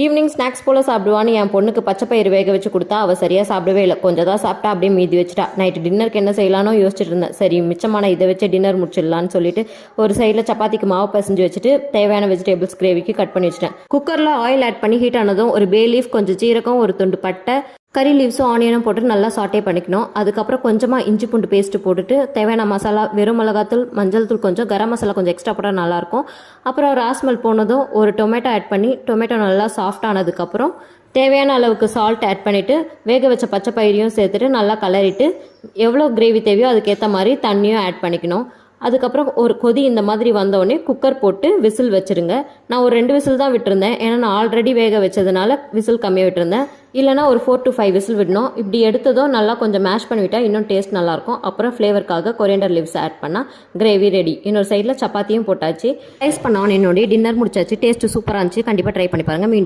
Evening snacks போல் சாப்பிடுவான்னு என் பொண்ணுக்கு பச்சை பயிறு வேக வச்சு கொடுத்தா அவள் சரியாக சாப்பிடவே இல்லை. கொஞ்சம் தான் சாப்பிட்டா அப்படியே மீதி வச்சுட்டா. நைட்டு டின்னருக்கு என்ன செய்யலானோ யோசிச்சுட்டு இருந்தேன். சரி மிச்சமான இதை வச்சு டின்னர் முடிச்சிடலான்னு சொல்லிட்டு ஒரு சைடில் சப்பாத்திக்கு மாவு பசஞ்சு வச்சுட்டு தேவையான வெஜிடபிள்ஸ் கிரேவிக்கு கட் பண்ணி வச்சிட்டேன். குக்கரில் ஆயில் ஆட் பண்ணி ஹீட் ஆனதும் ஒரு பே லீஃப், கொஞ்சம் சீரகம், ஒரு துண்டு பட்டை, கறி லீவ்ஸும் ஆனியனும் போட்டு நல்லா சாட்டே பண்ணிக்கணும். அதுக்கப்புறம் கொஞ்சமாக இஞ்சி பூண்டு பேஸ்ட்டு போட்டுட்டு தேவையான மசாலா, வெறும் மிளகாத்தூள், மஞ்சள் தூள், கொஞ்சம் கரம் மசாலா கொஞ்சம் எக்ஸ்ட்ரா போட்டால் நல்லாயிருக்கும். அப்புறம் ராஸ்மல் போனதும் ஒரு டொமேட்டோ ஆட் பண்ணி டொமேட்டோ நல்லா சாஃப்ட் ஆனதுக்கப்புறம் தேவையான அளவுக்கு சால்ட் ஆட் பண்ணிவிட்டு வேக வச்ச பச்சை பயிரையும் சேர்த்துட்டு நல்லா கலரிட்டு எவ்வளோ கிரேவி தேவையோ அதுக்கேற்ற மாதிரி தண்ணியும் ஆட் பண்ணிக்கணும். அதுக்கப்புறம் ஒரு கொதி இந்த மாதிரி வந்தோடனே குக்கர் போட்டு விசில் வச்சுருங்க. நான் ஒரு 2 விசில் தான் விட்டுருந்தேன், ஏன்னா நான் ஆல்ரெடி வேக வச்சதுனால விசில் கம்மியாக விட்டுருந்தேன். இல்லைனா ஒரு 4 to 5 விசில் விடணும். இப்படி எடுத்ததும் நல்லா கொஞ்சம் மேஷ் பண்ணிவிட்டால் இன்னும் டேஸ்ட் நல்லாயிருக்கும். அப்புறம் ஃப்ளேவருக்காக கொரியண்டர் லீவ்ஸ் ஆட் பண்ணால் கிரேவி ரெடி. இன்னொரு சைடில் சப்பாத்தியும் போட்டாச்சு. ரைஸ் பண்ண என்னோடய டின்னர் முடிச்சாச்சு. டேஸ்ட்டு சூப்பராக இருந்துச்சு. கண்டிப்பாக ட்ரை பண்ணி பாருங்கள். மீண்டும்